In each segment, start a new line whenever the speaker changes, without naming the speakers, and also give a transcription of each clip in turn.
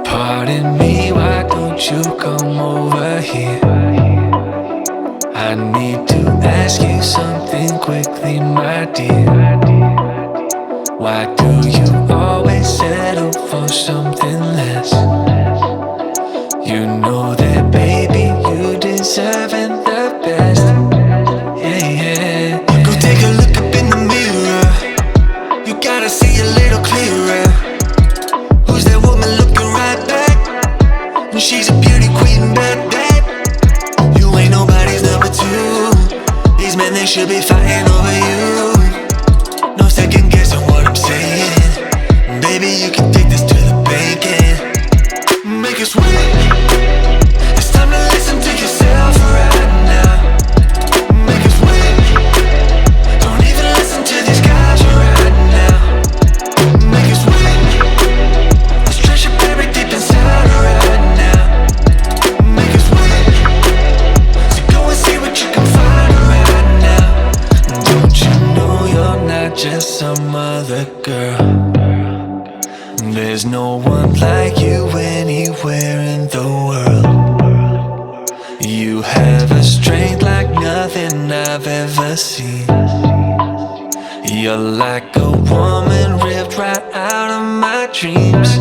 Pardon me, why don't you come over here? I need to ask you something quickly, my dear. Why do you always settle for something less? You know that, baby, you deserving the best. Yeah, yeah. Go take a look up in the mirror. You gotta see a little clearer. Who's that woman looking right back? And she's a beauty queen, bad. You ain't nobody's number two. These men, they should be fighting over you. No second guessing what I'm saying. Baby, you can take this to the bank and make it sweet. It's time to listen to yourself right now. Make it sweet. Don't even listen to these guys right now. Make it sweet. Let's treasure buried deep inside right now. Make it sweet. So go and see what you can find right now. Don't you know you're not just some other girl? There's no one like you anywhere in the world. You have a strength like nothing I've ever seen. You're like a woman ripped right out of my dreams.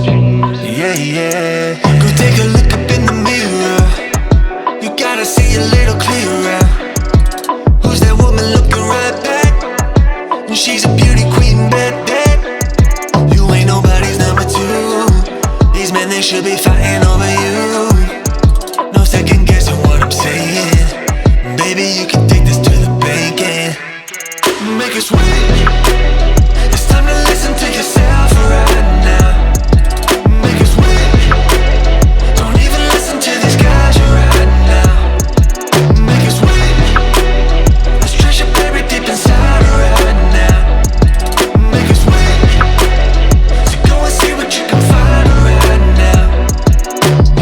Yeah, yeah. Go take a look up in the mirror. You gotta see a little clearer. Who's that woman looking right back? And she's a beauty queen, bad. You ain't nobody's number two. These men, they should be fighting over you. No second guessing what I'm saying. Baby, you can take this to the bank and make it sweet. It's time to listen to yourself right now. Make it sweet. Don't even listen to these guys right now. Make it sweet. Let's treasure buried deep inside right now. Make it sweet. So go and see what you can find right now.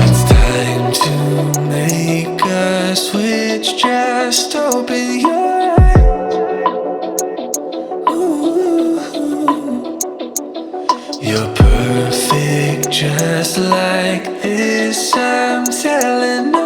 It's time to make a switch. Just open your eyes. Ooh. You're perfect just like this, I'm telling you.